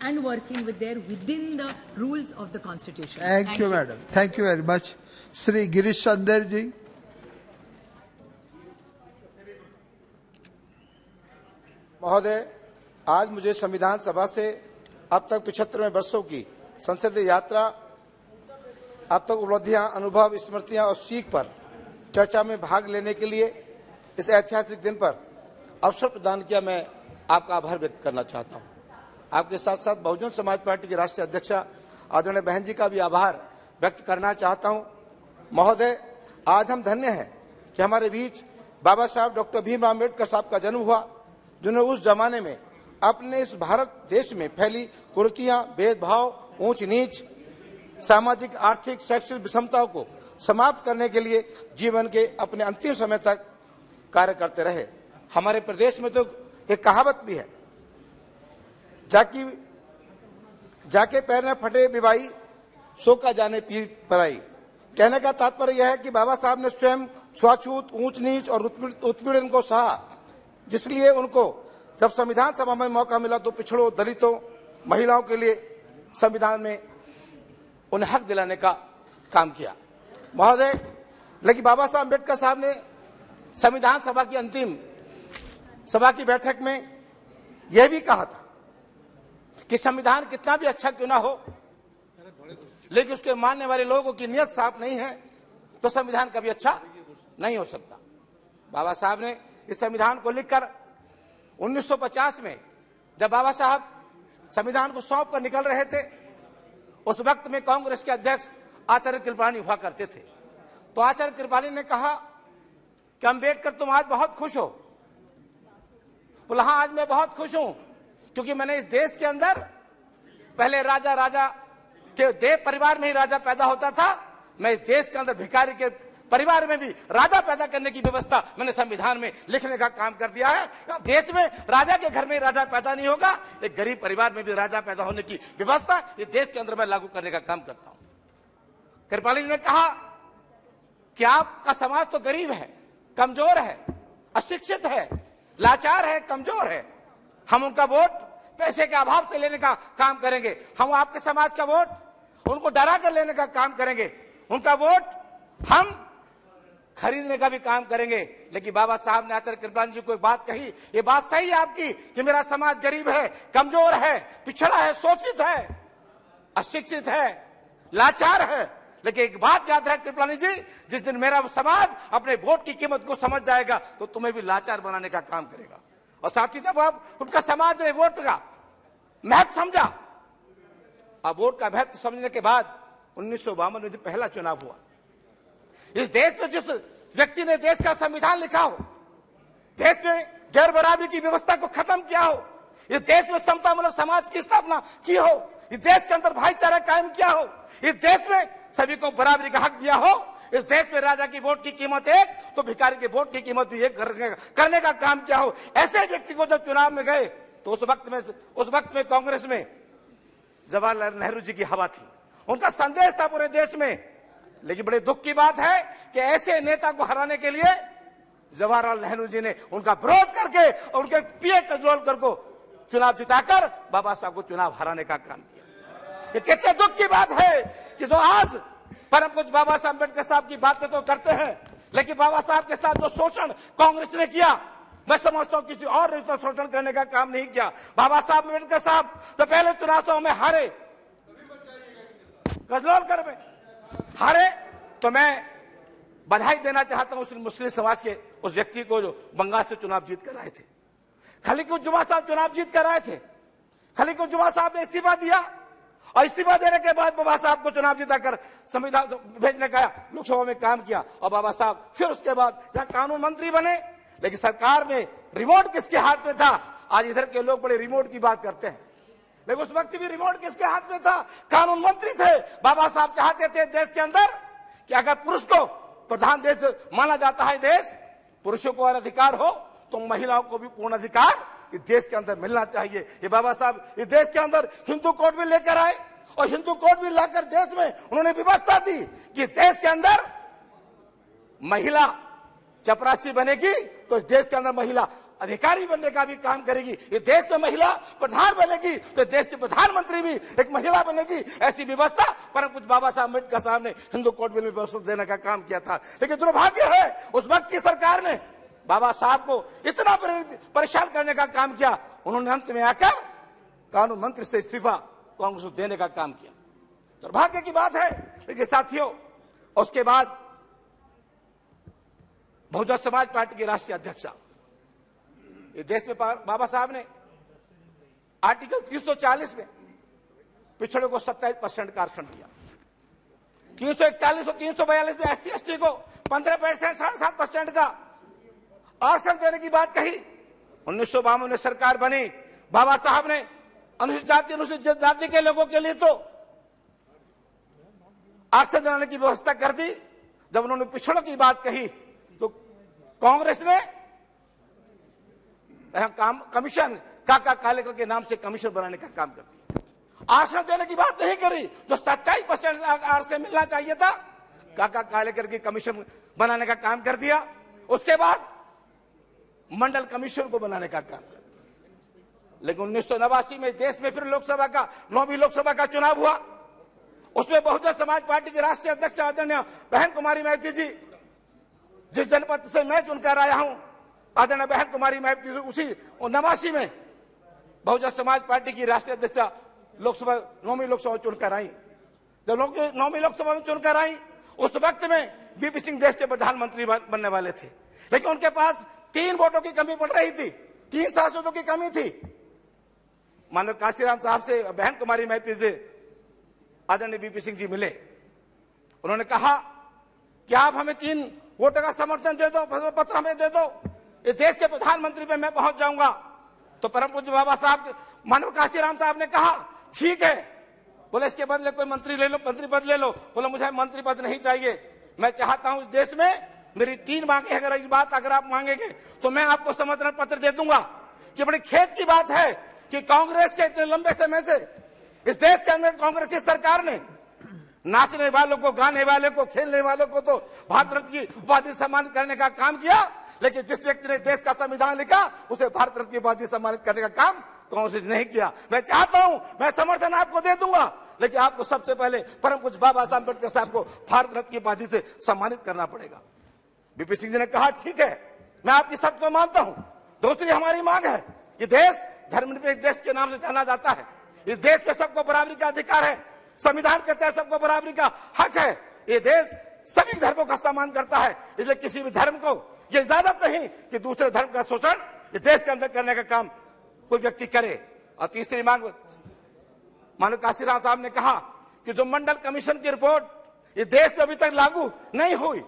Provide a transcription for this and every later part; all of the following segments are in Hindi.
and working within the rules of the Constitution. Thank you, madam. Thank you very much. Shri Girish Chandra ji. महोदय, आज मुझे संविधान सभा से अब तक 75वें वर्षों की संसदीय यात्रा, अब तक उपलब्धियां, अनुभव, स्मृतियां और सीख पर चर्चा में भाग लेने के लिए इस ऐतिहासिक दिन पर अवसर प्रदान किया। मैं आपका आभार व्यक्त करना चाहता हूं। आपके साथ साथ बहुजन समाज पार्टी के राष्ट्रीय अध्यक्षा आदरणीय बहन जी का भी आभार व्यक्त करना चाहता हूं। महोदय, आज हम धन्य हैं कि हमारे बीच बाबा साहब डॉक्टर भीमराव अम्बेडकर साहब का जन्म हुआ, जिन्होंने उस जमाने में अपने इस भारत देश में फैली कुरीतियां, भेदभाव, ऊंच नीच, सामाजिक, आर्थिक, शैक्षणिक विषमताओं को समाप्त करने के लिए जीवन के अपने अंतिम समय तक कार्य करते रहे। हमारे प्रदेश में तो एक कहावत भी है, जाके पैर न फटे बिबाई, सो का जाने पीर पराई। कहने का तात्पर्य यह है कि बाबा साहब ने स्वयं छुआछूत, ऊंच नीच और उत्पीड़न को सहा, जिसलिए उनको जब संविधान सभा में मौका मिला तो पिछड़ों, दलितों, महिलाओं के लिए संविधान में उन्हें हक दिलाने का काम किया। महोदय, लेकिन बाबा साहब अम्बेडकर साहब ने संविधान सभा की अंतिम सभा की बैठक में यह भी कहा था कि संविधान कितना भी अच्छा क्यों ना हो, लेकिन उसके मानने वाले लोगों की नियत साफ नहीं है तो संविधान कभी अच्छा नहीं हो सकता। बाबा साहब ने इस संविधान को लिखकर 1950 में जब बाबा साहब संविधान को सौंप कर निकल रहे थे, उस वक्त में कांग्रेस के अध्यक्ष आचार्य कृपलानी हुआ करते थे। तो आचार्य कृपलानी ने कहा कि अम्बेडकर तुम आज बहुत खुश हो। बोला हाँ, आज मैं बहुत खुश हूं क्योंकि मैंने इस देश के अंदर पहले राजा के देव परिवार में ही राजा पैदा होता था, मैं इस देश के अंदर भिखारी के परिवार में भी राजा पैदा करने की व्यवस्था मैंने संविधान में लिखने का काम कर दिया है। देश में राजा के घर में राजा पैदा नहीं होगा, एक गरीब परिवार में भी राजा पैदा होने की व्यवस्था इस देश के अंदर मैं लागू करने का काम करता हूं। कृपाली जी ने कहा कि आपका समाज तो गरीब है, कमजोर है, अशिक्षित है, लाचार है, कमजोर है। हम उनका वोट पैसे के अभाव से लेने का काम करेंगे। हम आपके समाज का वोट उनको डरा कर लेने का काम करेंगे। उनका वोट हम खरीदने का भी काम करेंगे। लेकिन बाबा साहब ने आचार्य कृपलानी जी को एक बात कही, ये बात सही है आपकी कि मेरा समाज गरीब है, कमजोर है, पिछड़ा है, शोषित है, अशिक्षित है, लाचार है। लेकिन एक बात याद रहे कृपलानी जी, जिस दिन मेरा समाज अपने वोट की कीमत को समझ जाएगा तो तुम्हें भी लाचार बनाने का काम करेगा। और साथ ही जब आप उनका समाज ने वोट का महत्व समझा, अब वोट का महत्व समझने के बाद 1952 में जो पहला चुनाव हुआ, इस देश में जिस व्यक्ति ने देश का संविधान लिखा हो, देश में गैर बराबरी की व्यवस्था को खत्म किया हो, इस देश में समतामूलक समाज की स्थापना की हो, इस देश के अंदर भाईचारा कायम किया हो, इस देश में सभी को बराबरी का हक दिया हो, इस देश में राजा की वोट की कीमत एक तो भिखारी की वोट की कीमत भी एक करने का काम किया हो, ऐसे व्यक्ति को जब चुनाव में गए तो उस वक्त में कांग्रेस में जवाहरलाल नेहरू जी की हवा थी, उनका संदेश था पूरे देश में। लेकिन बड़े दुख की बात है कि ऐसे नेता को हराने के लिए जवाहरलाल नेहरू जी ने उनका विरोध करके और उनके पीए कजरोलकर को चुनाव जिताकर बाबा साहब को चुनाव हराने का काम किया। ये कितने दुख की बात है कि जो आज परम पूज्य बाबा साहब अम्बेडकर साहब की बातें तो करते हैं, लेकिन बाबा साहब के साथ जो शोषण कांग्रेस ने किया, मैं समझता हूं किसी और ने तो शोषण करने का काम नहीं किया। बाबा साहब अम्बेडकर साहब तो पहले चुनाव में हारे, कजरोलकर में हारे। तो मैं बधाई देना चाहता हूं उस मुस्लिम समाज के उस व्यक्ति को जो बंगाल से चुनाव जीत कर आए थे। खलीकुज्जुमा साहब चुनाव जीत कर आए थे, खलीकुज्जुमा साहब ने इस्तीफा दिया और इस्तीफा देने के बाद बाबा साहब को चुनाव जिताकर संविधान भेजने का लोकसभा में काम किया और बाबा साहब फिर उसके बाद यहाँ कानून मंत्री बने। लेकिन सरकार में रिमोट किसके हाथ में था? आज इधर के लोग बड़े रिमोट की बात करते हैं, लेकिन उस वक्त भी रिमोट किसके हाथ में था? कानून मंत्री थे। बाबा साहब चाहते थे देश के अंदर कि अगर पुरुष को प्रधान देश माना जाता है देश, पुरुषों को और अधिकार हो तो महिलाओं को भी पूर्ण अधिकार इस देश के अंदर मिलना चाहिए। ये बाबा साहब इस देश के अंदर हिंदू कोड भी लेकर आए और हिंदू कोड भी लाकर देश में उन्होंने व्यवस्था दी कि देश के अंदर महिला चपरासी बनेगी तो इस देश के अंदर महिला अधिकारी बनने का भी काम करेगी। ये देश में महिला प्रधान बनेगी तो देश की प्रधानमंत्री भी एक महिला बनेगी। ऐसी व्यवस्था परम पूज्य बाबा साहब अम्बेडकर साहब ने हिंदू कोड बिल में व्यवस्था देने का काम किया था। लेकिन दुर्भाग्य है उस वक्त की सरकार ने बाबा साहब को इतना परेशान करने का काम किया, उन्होंने अंत में आकर कानून मंत्री से इस्तीफा कांग्रेस को देने का काम किया। दुर्भाग्य की बात है। लेकिन साथियों, उसके बाद बहुजन समाज पार्टी के राष्ट्रीय अध्यक्ष इस देश में बाबा साहब ने आर्टिकल 340 में पिछड़े को 27% का आरक्षण दिया। 341 और 342 में SC ST को 15%, 7.5% का आरक्षण देने की बात कही। 1952 में सरकार बनी, बाबा साहब ने अनुसूचित जाति अनुसूचित जाति के लोगों के लिए तो आरक्षण दिलाने की व्यवस्था कर दी। जब उन्होंने पिछड़ों की बात कही तो कांग्रेस ने कमीशन काका कालेकर के नाम से कमीशन बनाने का काम कर दिया। आरक्षण देने की बात नहीं करी, जो 27% आरक्षण मिलना चाहिए था काका कालेकर की कमीशन बनाने का काम कर दिया। उसके बाद मंडल कमीशन को बनाने का काम कर। लेकिन 1989 में देश में फिर लोकसभा का 9वीं लोकसभा का चुनाव हुआ। उसमें बहुजन समाज पार्टी के राष्ट्रीय अध्यक्ष आदरणीय बहन कुमारी मैती जी, जिस जनपद से मैं चुनकर आया हूं, आदरणीय बहन कुमारी मैती जी उसी 89 में बहुजन समाज पार्टी की राष्ट्रीय अध्यक्ष लोकसभा 9वीं लोकसभा चुनकर आई। जब 9वीं लोकसभा में चुनकर आई उस वक्त में बीपी सिंह देश के प्रधानमंत्री बनने वाले थे। लेकिन उनके पास 3 वोटों की कमी पड़ रही थी, 3 सांसदों की कमी थी। मानव काशीराम साहब से बहन कुमारी मैती से आदरणीय बीपी सिंह जी मिले। उन्होंने कहा कि आप हमें 3 वोटों का समर्थन दे दो, पत्र हमें दे दो, इस देश के प्रधानमंत्री पे मैं पहुंच जाऊंगा। तो परम पूज्य बाबा साहब मानव काशीराम साहब ने कहा ठीक है। बोले इसके बदले कोई मंत्री ले लो, मंत्री पद ले लो। बोला मुझे मंत्री पद नहीं चाहिए, मैं चाहता हूं इस देश में मेरी 3 मांगे, अगर इस बात अगर आप मांगेंगे तो मैं आपको समर्थन पत्र दे दूंगा। कि बड़ी खेद की बात है कि कांग्रेस के इतने लंबे समय से इस देश के अंदर कांग्रेस की सरकार ने नाचने वालों को, गाने वाले को, खेलने वालों को तो भारत रत्न की उपाधि सम्मानित करने का काम किया। लेकिन जिस व्यक्ति ने देश का संविधान लिखा उसे भारत रत्न की उपाधि सम्मानित करने का काम कांग्रेस ने नहीं किया। मैं चाहता हूं, मैं समर्थन आपको दे दूंगा, लेकिन आपको सबसे पहले परम पूज्य बाबा साहब अम्बेडकर साहब को भारत रत्न की उपाधि से सम्मानित करना पड़ेगा। बीपी सिंह जी ने कहा ठीक है, मैं आपकी शर्त को मानता हूं। दूसरी हमारी मांग है, ये देश धर्मनिरपेक्ष देश के नाम से जाना जाता है। इस देश पे सबको बराबरी का अधिकार है, संविधान के तहत सबको बराबरी का हक है। ये देश सभी धर्मों का सम्मान करता है, इसलिए किसी भी धर्म को ये इजाजत नहीं कि दूसरे धर्म का शोषण ये देश के अंदर करने का काम कोई व्यक्ति करे। और तीसरी मांग मानव काशीराम साहब ने कहा कि जो मंडल कमीशन की रिपोर्ट इस देश में अभी तक लागू नहीं हुई,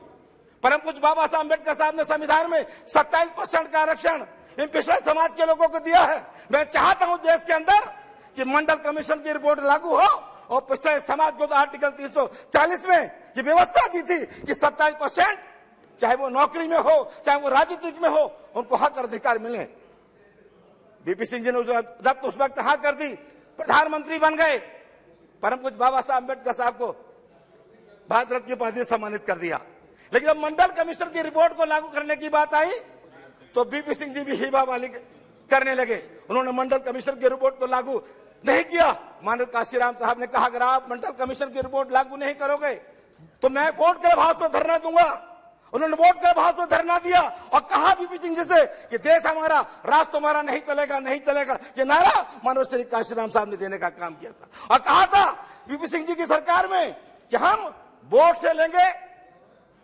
परम पूज्य बाबा साहब अम्बेडकर साहब ने संविधान में 27% का आरक्षण इन पिछड़े समाज के लोगों को दिया है। मैं चाहता हूं देश के अंदर कि मंडल कमीशन की रिपोर्ट लागू हो और पिछड़े समाज को तो आर्टिकल 340 में ये व्यवस्था दी थी कि 27%, चाहे वो नौकरी में हो, चाहे वो राजनीति में हो, उनको हक और अधिकार मिले। बीपी सिंह जी ने उस वक्त हाँ कर दी, प्रधानमंत्री बन गए। परम पूज्य बाबा साहब अम्बेडकर साहब को भारत रत्न की उपाधि से सम्मानित कर दिया। लेकिन जब मंडल कमीशन की रिपोर्ट को लागू करने की बात आई तो बीपी सिंह जी भी हिबा वाली करने लगे। उन्होंने मंडल कमीशन की रिपोर्ट को लागू नहीं किया। मानव काशीराम साहब ने कहा अगर आप मंडल कमीशन की रिपोर्ट लागू नहीं करोगे तो मैं वोट के अभाव पर धरना दूंगा। उन्होंने वोट के अभाव पर धरना दिया और कहा बीपी सिंह जी से कि देश हमारा, राष्ट्र हमारा नहीं चलेगा, नहीं चलेगा। ये नारा मानव श्री काशीराम साहब ने देने का काम किया था और कहा था बीपी सिंह जी की सरकार में कि हम वोट से लेंगे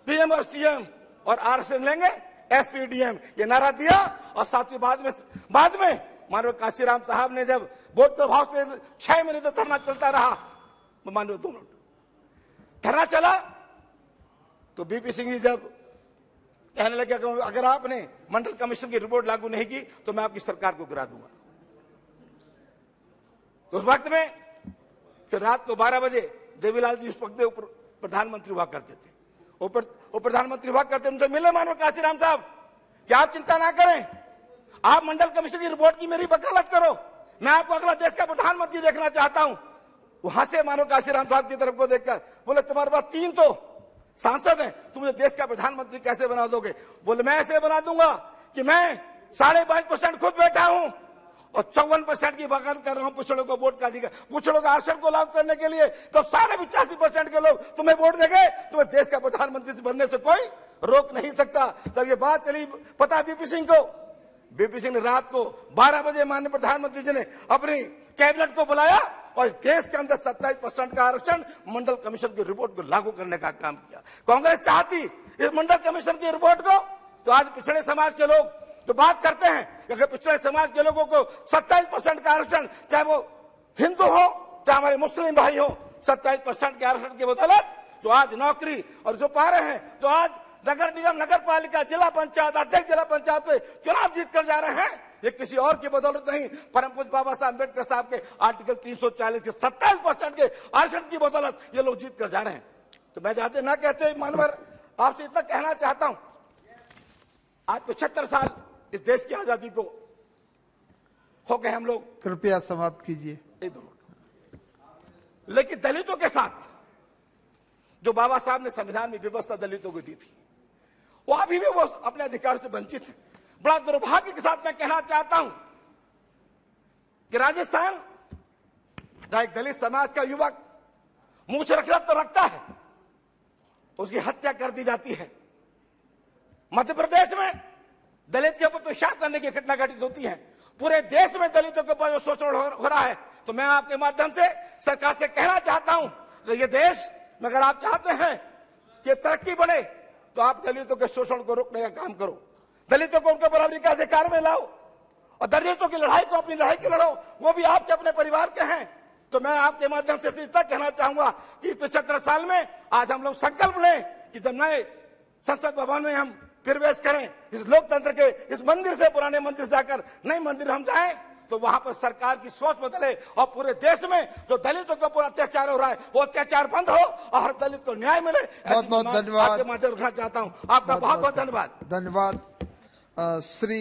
पीएम और सीएम और आरक्षण लेंगे एसपीडीएम, ये नारा दिया। और साथ बाद में मानव काशीराम साहब ने जब वोट के अभाव पे 6 महीने तक धरना चलता रहा, मानव 2 मिनट धरना चला तो बीपी सिंह जी जब कहने लगे अगर आपने मंडल कमीशन की रिपोर्ट लागू नहीं की तो मैं आपकी सरकार को गिरा दूंगा। तो उस वक्त में फिर रात को 12 बजे देवीलाल जी उस वक्त प्रधानमंत्री हुआ करते थे, वो प्रधानमंत्री हुआ करते, उनसे मिले मानव काशीराम साहब कि आप चिंता ना करें, आप मंडल कमीशन की रिपोर्ट की मेरी वकालत करो, मैं आपको अगला देश का प्रधानमंत्री देखना चाहता हूं। वहां से मानव काशीराम साहब की तरफ को देखकर बोले तुम्हारे पास 3 तो सांसद हैं, तुम मुझे देश का प्रधानमंत्री कैसे बना दोगे? बोले मैं ऐसे बना दूंगा कि मैं 22.5% खुद बैठा हूं और 54% की वकालत कर रहा हूं पिछड़ों को वोट का अधिकार, पिछड़ों का आरक्षण को लागू करने के लिए। तो सारे 85% के लोग तुम्हें वोट देंगे, तुम्हें देश का प्रधानमंत्री बनने से कोई रोक नहीं सकता। तब ये बात चली, पता बीपी सिंह को, बीपी सिंह ने रात को 12 बजे माननीय प्रधानमंत्री जी ने अपनी कैबिनेट को बुलाया और देश के अंदर 27% का आरक्षण मंडल कमीशन की रिपोर्ट को लागू करने का काम किया। कांग्रेस चाहती इस मंडल कमीशन की रिपोर्ट को, तो आज पिछड़े समाज के लोग तो बात करते हैं कि अगर पिछड़े समाज के लोगों को 27% का आरक्षण, चाहे वो हिंदू हो चाहे हमारे मुस्लिम भाई हो, 27% के आरक्षण की बदौलत जो आज नौकरी और जो पा रहे हैं, जो आज नगर निगम, नगर पालिका, जिला पंचायत अध्यक्ष, जिला पंचायत पे चुनाव जीत कर जा रहे हैं, ये किसी और की बदौलत नहीं, परम पूज्य बाबा साहब अम्बेडकर साहब के आर्टिकल 340 के 27% के आरक्षण की बदौलत ये लोग जीत कर जा रहे हैं। तो मैं चाहते ना कहते मानवर, आपसे इतना कहना चाहता हूं, आज 75 साल इस देश की आजादी को हो गए हम लोग। कृपया समाप्त कीजिए। लेकिन दलितों के साथ जो बाबा साहब ने संविधान में व्यवस्था दलितों को दी थी, वो अभी भी वो अपने अधिकार से वंचित है। बड़ा दुर्भाग्य के साथ मैं कहना चाहता हूं कि राजस्थान, जहां एक दलित समाज का युवक मूछ रखना तो रखता है, उसकी हत्या कर दी जाती है। मध्य प्रदेश में दलित के ऊपर पेशाब करने की घटना घटित होती है। पूरे देश में दलितों के ऊपर शोषण हो रहा है। तो मैं आपके माध्यम से सरकार से कहना चाहता हूं कि ये देश में अगर आप चाहते हैं कि तरक्की बढ़े, तो आप दलितों के शोषण को रोकने का काम करो, दलितों को उनके बराबरी का अधिकार में लाओ और दलितों की लड़ाई को अपनी लड़ाई की लड़ो, वो भी आपके अपने परिवार के हैं। तो मैं आपके माध्यम से इतना कहना चाहूंगा कि 75 साल में आज हम लोग संकल्प लें कि जब नए संसद भवन में हम प्रवेश करें, इस लोकतंत्र के इस मंदिर से, पुराने मंदिर से जाकर नए मंदिर हम जाएं, तो वहां पर सरकार की सोच बदले और पूरे देश में जो दलितों को पूरा अत्याचार हो रहा है वो अत्याचार बंद हो और हर दलित को न्याय मिले। बहुत बहुत धन्यवाद। आपके माध्यम रखना चाहता हूं। आपका बहुत बहुत धन्यवाद। धन्यवाद। श्री